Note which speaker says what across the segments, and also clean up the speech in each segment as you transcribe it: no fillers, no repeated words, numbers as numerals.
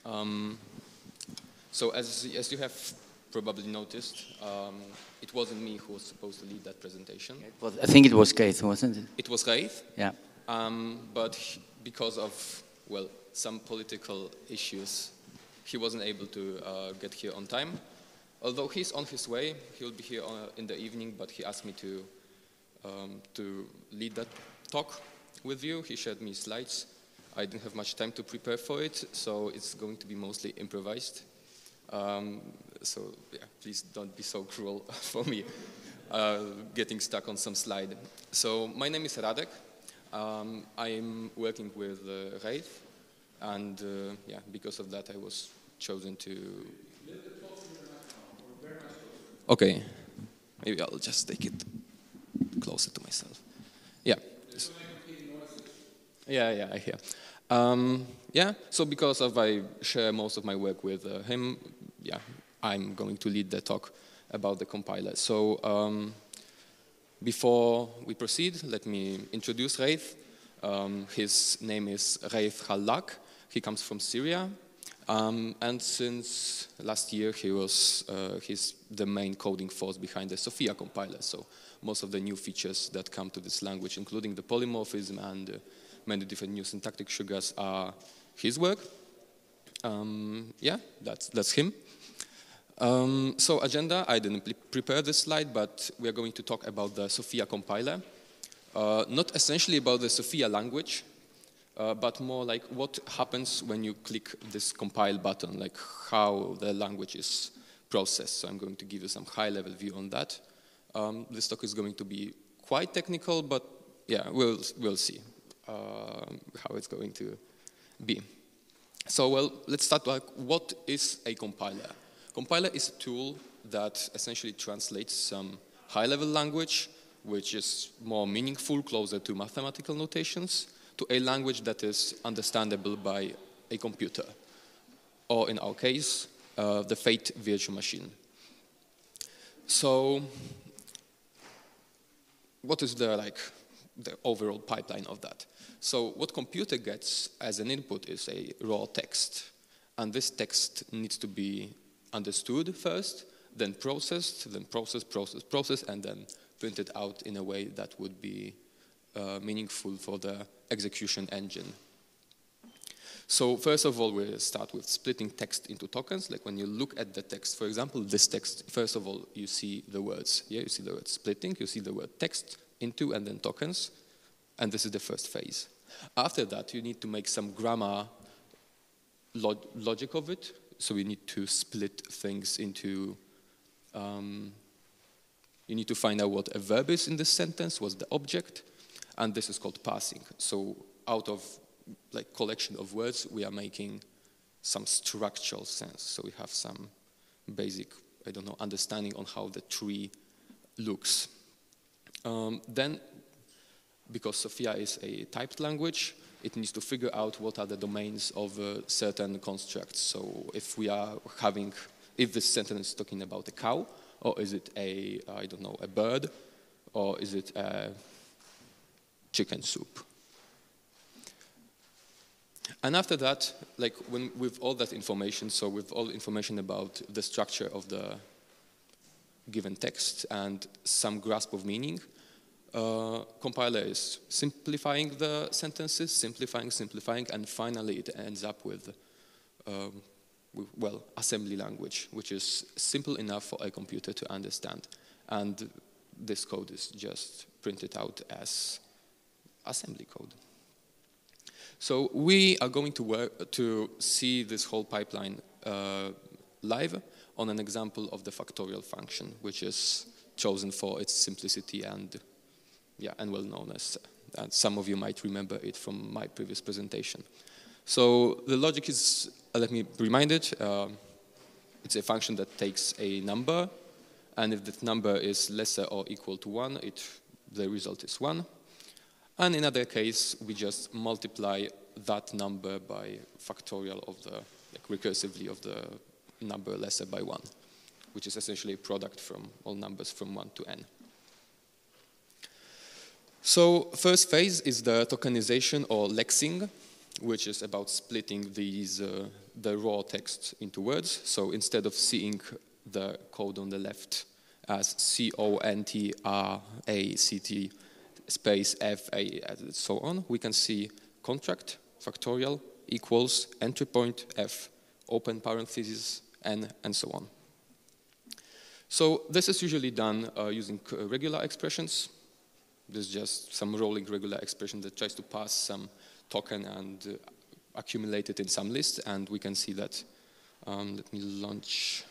Speaker 1: Um, so as you have probably noticed, it wasn't me who was supposed to lead that presentation.
Speaker 2: I think it was Keith, wasn't it?
Speaker 1: It was Keith.
Speaker 2: Yeah.
Speaker 1: But because of, well, some political issues, he wasn't able to get here on time. Although he's on his way, he'll be here in the evening, but he asked me to lead that talk with you. He shared me slides. I didn't have much time to prepare for it, so it's going to be mostly improvised. So yeah, please don't be so cruel for me getting stuck on some slide. So my name is Radek. I'm working with Raith, and yeah, because of that I was chosen to... Okay, maybe I'll just take it closer to myself. Yeah. Yeah, I hear. Yeah, so because I share most of my work with him, yeah, I'm going to lead the talk about the compiler. So before we proceed, let me introduce Raith. His name is Raith Hallak. He comes from Syria. And since last year, he's the main coding force behind the Sophia compiler. So most of the new features that come to this language, including the polymorphism and many different new syntactic sugars, are his work. Yeah, that's him. So agenda, I didn't prepare this slide, but we are going to talk about the Sophia compiler. Not essentially about the Sophia language, but more like what happens when you click this compile button, like how the language is processed. So I'm going to give you some high-level view on that. This talk is going to be quite technical, but yeah, we'll see how it's going to be. So, well, let's start like, what is a compiler? Compiler is a tool that essentially translates some high-level language, which is more meaningful, closer to mathematical notations, to a language that is understandable by a computer, or in our case, the Fate virtual machine. So, what is the overall pipeline of that? So, what computer gets as an input is a raw text, and this text needs to be understood first, then processed, then processed, and then printed out in a way that would be meaningful for the execution engine. So first of all, we start with splitting text into tokens. Like when you look at the text, for example, this text, first of all, you see the words. Yeah, you see the word splitting, you see the word text into and then tokens, and this is the first phase. After that, you need to make some grammar logic of it. So we need to split things into, you need to find out what a verb is in this sentence, what's the object, and this is called parsing. So out of like collection of words, we are making some structural sense. So we have some basic, I don't know, understanding on how the tree looks. Then, because Sophia is a typed language, it needs to figure out what are the domains of certain constructs. So if we are having, if this sentence is talking about a cow, or is it a, I don't know, a bird, or is it a chicken soup? And after that, like with all that information, so with all information about the structure of the given text and some grasp of meaning, compiler is simplifying the sentences, simplifying, and finally it ends up with well, assembly language, which is simple enough for a computer to understand. And this code is just printed out as assembly code. So we are going to work to see this whole pipeline live on an example of the factorial function, which is chosen for its simplicity and well known as, and some of you might remember it from my previous presentation. So the logic is, let me remind it, it's a function that takes a number, and if that number is lesser or equal to 1, the result is 1. And in other case, we just multiply that number by factorial of the, like recursively of the number lesser by 1, which is essentially a product from all numbers from 1 to n. So first phase is the tokenization or lexing, which is about splitting these the raw text into words. So instead of seeing the code on the left as CONTRACT space FA and so on, we can see contract, factorial, equals, entry point, F, open parentheses, N, and so on. So this is usually done using regular expressions. There's just some rolling regular expression that tries to pass some token and accumulate it in some list, and we can see that. Let me launch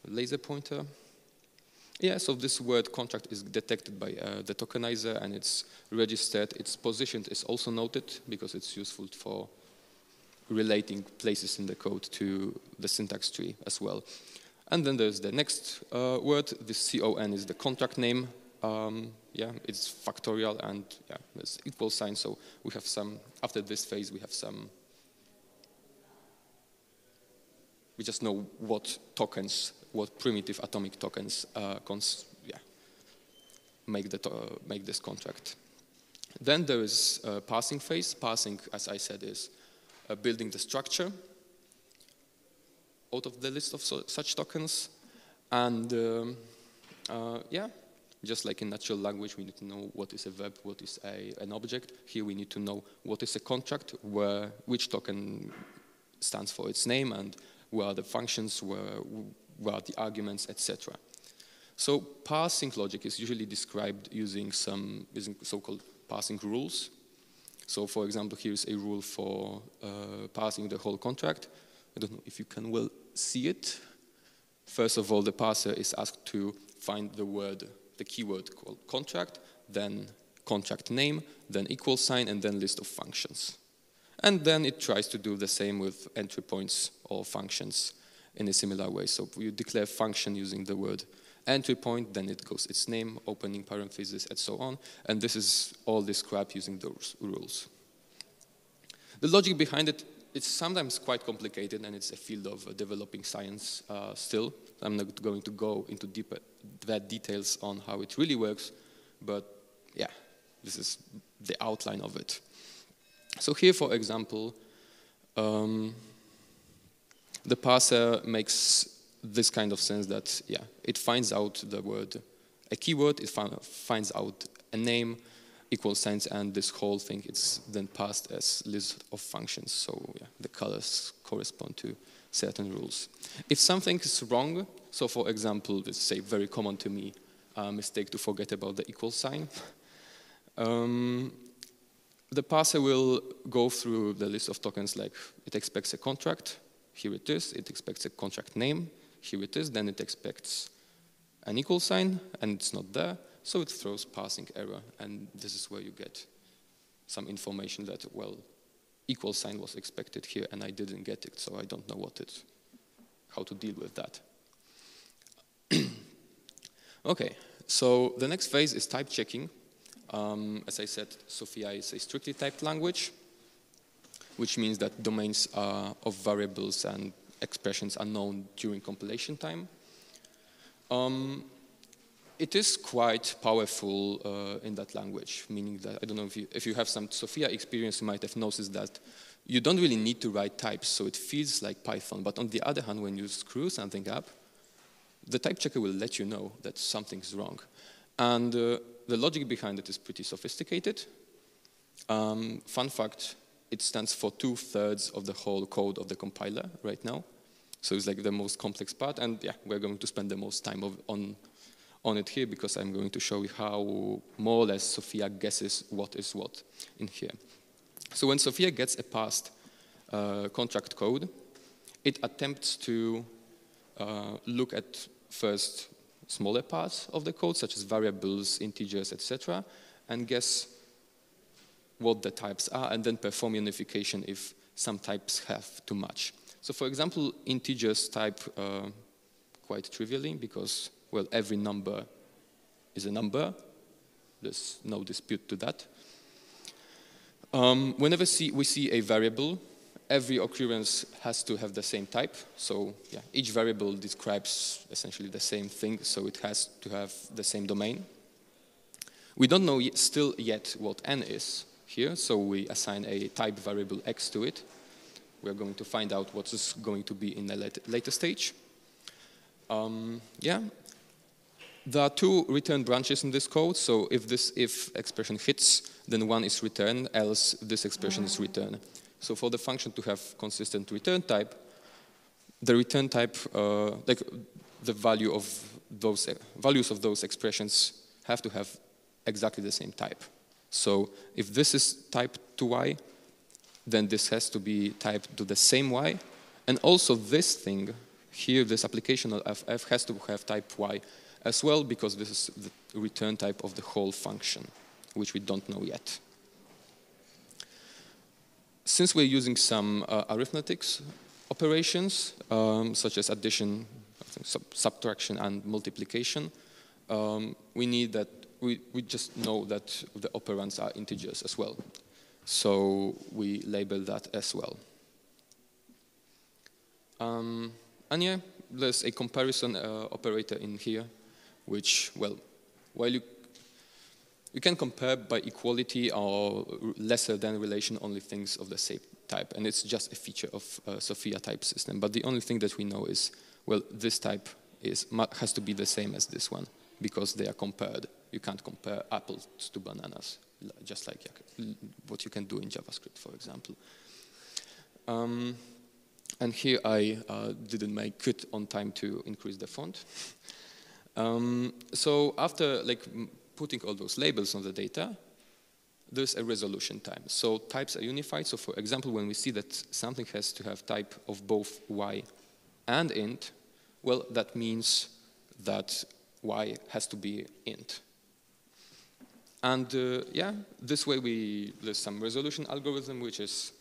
Speaker 1: a laser pointer. Yeah, so this word contract is detected by the tokenizer, and it's registered. Its position is also noted because it's useful for relating places in the code to the syntax tree as well. And then there's the next word. This CON is the contract name. Yeah, it's factorial, and yeah, there's equal sign. So we have some, after this phase, we have some, we just know what tokens, what primitive atomic tokens make this contract. Then there is a parsing phase. Parsing, as I said, is building the structure out of the list of such tokens. And yeah, just like in natural language, we need to know what is a verb, what is an object. Here we need to know what is a contract, which token stands for its name, and where are the functions, where are the arguments, etc. So parsing logic is usually described using so-called parsing rules. So for example, here's a rule for parsing the whole contract. I don't know if you can well see it. First of all, the parser is asked to find the keyword called contract, then contract name, then equal sign, and then list of functions. And then it tries to do the same with entry points or functions in a similar way. So you declare function using the word entry point, then it goes its name, opening parentheses, and so on. And this is all described using those rules. The logic behind it, it's sometimes quite complicated, and it's a field of developing science still. I'm not going to go into deeper details on how it really works, but yeah, this is the outline of it. So here, for example, the parser makes this kind of sense that, yeah, it finds out the word, a keyword, it finds out a name, equal signs, and this whole thing is then passed as list of functions. So yeah, the colors correspond to certain rules. If something is wrong, so for example, this is a very common to me mistake to forget about the equal sign. The parser will go through the list of tokens like it expects a contract, here it is, it expects a contract name, here it is, then it expects an equal sign, and it's not there, so it throws parsing error, and this is where you get some information that, well, equal sign was expected here, and I didn't get it, so I don't know how to deal with that. Okay, so the next phase is type checking. As I said, Sophia is a strictly typed language, which means that domains of variables and expressions are known during compilation time. It is quite powerful in that language, meaning that, I don't know if you have some Sophia experience, you might have noticed that you don't really need to write types, so it feels like Python. But on the other hand, when you screw something up, the type checker will let you know that something's wrong. And the logic behind it is pretty sophisticated. Fun fact, it stands for 2/3 of the whole code of the compiler right now. So it's like the most complex part, and yeah, we're going to spend the most time on it here because I'm going to show you how more or less Sophia guesses what is what in here. So when Sophia gets a parsed contract code, it attempts to look at first smaller parts of the code, such as variables, integers, etc., and guess what the types are, and then perform unification if some types have too much. So for example, integers type quite trivially because, well, every number is a number. There's no dispute to that. Whenever we see a variable, every occurrence has to have the same type. So yeah, each variable describes essentially the same thing, so it has to have the same domain. We don't know still yet what n is here, so we assign a type variable x to it. we are going to find out what is going to be in a later stage. Yeah. There are two return branches in this code, so if this if expression hits, then one is returned, else this expression is returned. So for the function to have consistent return type, the return type, like the value of those values of those expressions have to have exactly the same type. So if this is typed to y, then this has to be typed to the same y, and also this thing here, this application of f has to have type y as well, because this is the return type of the whole function, which we don't know yet. Since we're using some arithmetics operations, such as addition, subtraction, and multiplication, we need that, we just know that the operands are integers as well. So we label that as well. And yeah, there's a comparison operator in here, which, well, while you can compare by equality or lesser than relation only things of the same type, and it's just a feature of Sophia type system. But the only thing that we know is, well, this type has to be the same as this one, because they are compared. You can't compare apples to bananas, just like what you can do in JavaScript, for example. And here I didn't make it on time to increase the font. So after putting all those labels on the data, there's a resolution time. So types are unified. So for example, when we see that something has to have type of both y and int, well, that means that y has to be int. And yeah, this way there's some resolution algorithm which is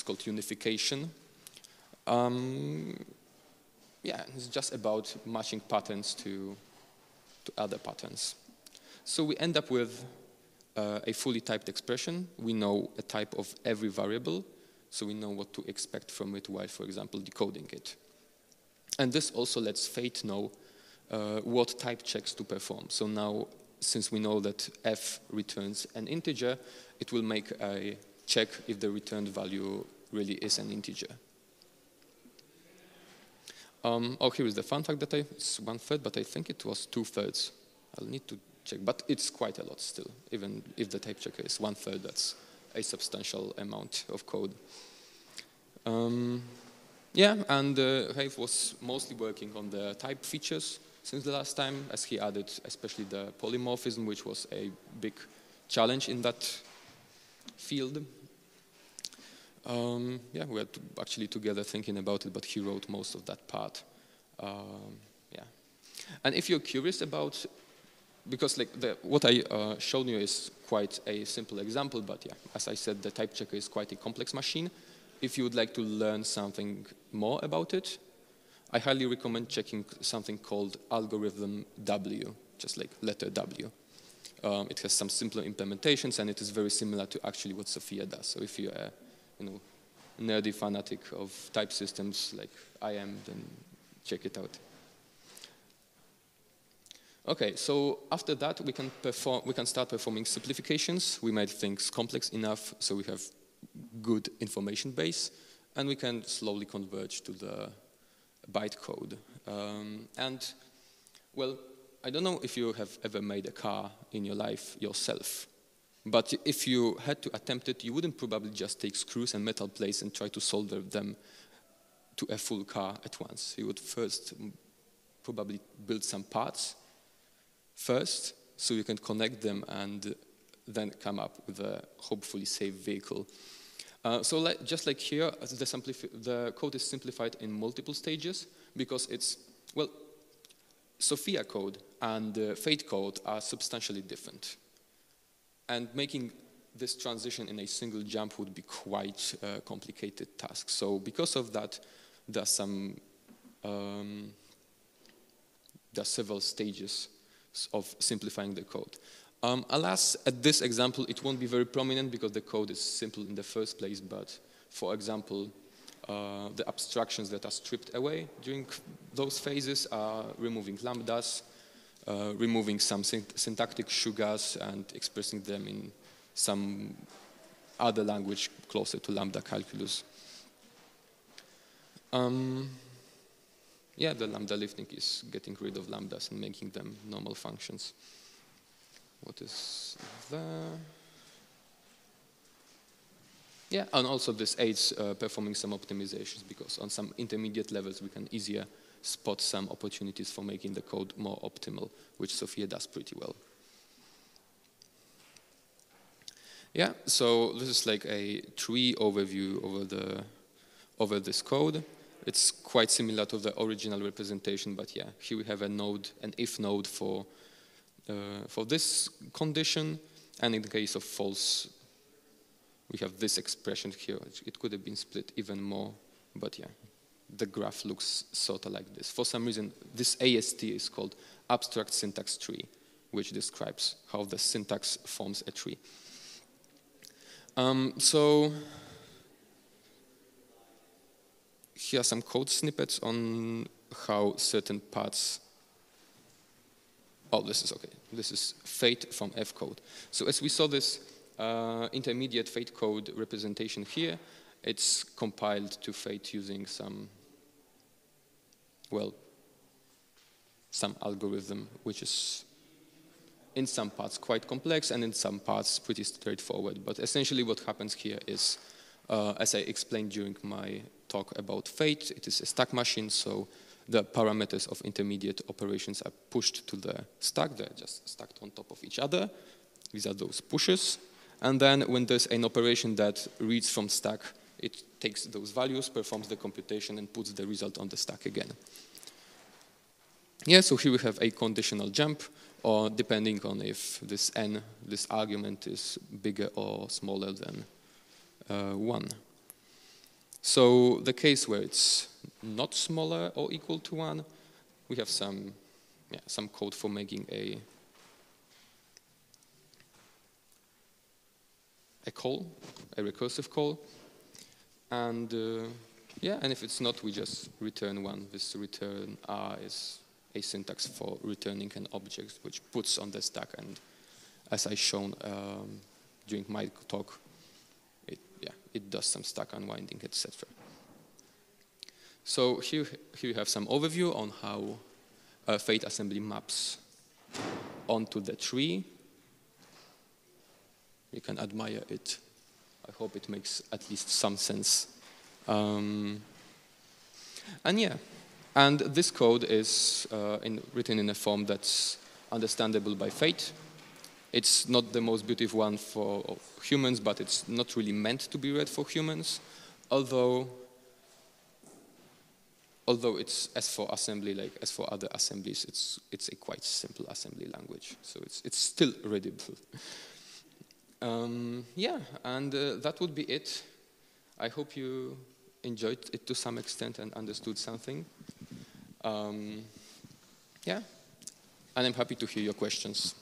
Speaker 1: called unification. Yeah, it's just about matching patterns to other patterns. So we end up with a fully typed expression. We know a type of every variable, so we know what to expect from it while, for example, decoding it. And this also lets Fate know what type checks to perform. So now, since we know that f returns an integer, it will make a check if the returned value really is an integer. Oh, here is the fun fact that it's 1/3, but I think it was 2/3. I'll need to check, but it's quite a lot still. Even if the type checker is 1/3, that's a substantial amount of code. Yeah, and Rafe was mostly working on the type features since the last time, as he added especially the polymorphism, which was a big challenge in that field. Yeah, we were actually together thinking about it, but he wrote most of that part. Yeah, and if you're curious about, because what I showed you is quite a simple example, but yeah, as I said, the type checker is quite a complex machine. If you would like to learn something more about it, I highly recommend checking something called algorithm W, just like letter W. It has some simpler implementations, and it is very similar to actually what Sophia does. So if you're a nerdy fanatic of type systems like I am, then check it out. Okay, so after that we can start performing simplifications. We made things complex enough so we have good information base, and we can slowly converge to the bytecode. And well, I don't know if you have ever made a car in your life yourself. But if you had to attempt it, you wouldn't probably just take screws and metal plates and try to solder them to a full car at once. You would first probably build some parts first, so you can connect them and then come up with a hopefully safe vehicle. So just like here, the code is simplified in multiple stages because it's, well, Sophia code and Fate code are substantially different. And making this transition in a single jump would be quite a complicated task. So because of that, there are several stages of simplifying the code. Alas, at this example, it won't be very prominent because the code is simple in the first place, but for example, the abstractions that are stripped away during those phases are removing lambdas, removing some syntactic sugars and expressing them in some other language closer to lambda calculus. Yeah, the lambda lifting is getting rid of lambdas and making them normal functions. What is there? Yeah, and also this aids performing some optimizations, because on some intermediate levels we can easier spot some opportunities for making the code more optimal, which Sophia does pretty well. Yeah, so this is like a tree overview over this code. It's quite similar to the original representation, but yeah, here we have a node, an if node for this condition, and in the case of false, we have this expression here. It could have been split even more, but yeah, the graph looks sort of like this. For some reason, this AST is called abstract syntax tree, which describes how the syntax forms a tree. So here are some code snippets on how certain parts. Oh, this is okay. This is fate from FCode. So as we saw this intermediate fate code representation here, it's compiled to fate using some, well, some algorithm, which is in some parts quite complex and in some parts pretty straightforward. But essentially what happens here is, as I explained during my talk about fate, it is a stack machine, so the parameters of intermediate operations are pushed to the stack. They're just stacked on top of each other. These are those pushes. And then when there's an operation that reads from stack, it takes those values, performs the computation, and puts the result on the stack again. Yeah, so here we have a conditional jump, or depending on if this n, this argument is bigger or smaller than 1. So the case where it's not smaller or equal to 1, we have some code for making a call, a recursive call. And yeah, and if it's not, we just return 1. This return R is a syntax for returning an object which puts on the stack, and as I shown during my talk, it does some stack unwinding, etc. So here you have some overview on how fate assembly maps onto the tree. You can admire it. I hope it makes at least some sense. And yeah. And this code is written in a form that's understandable by fate. It's not the most beautiful one for humans, but it's not really meant to be read for humans. Although it's, as for assembly, like as for other assemblies, it's a quite simple assembly language. So it's still readable. Yeah, and that would be it. I hope you enjoyed it to some extent and understood something. Yeah, and I'm happy to hear your questions.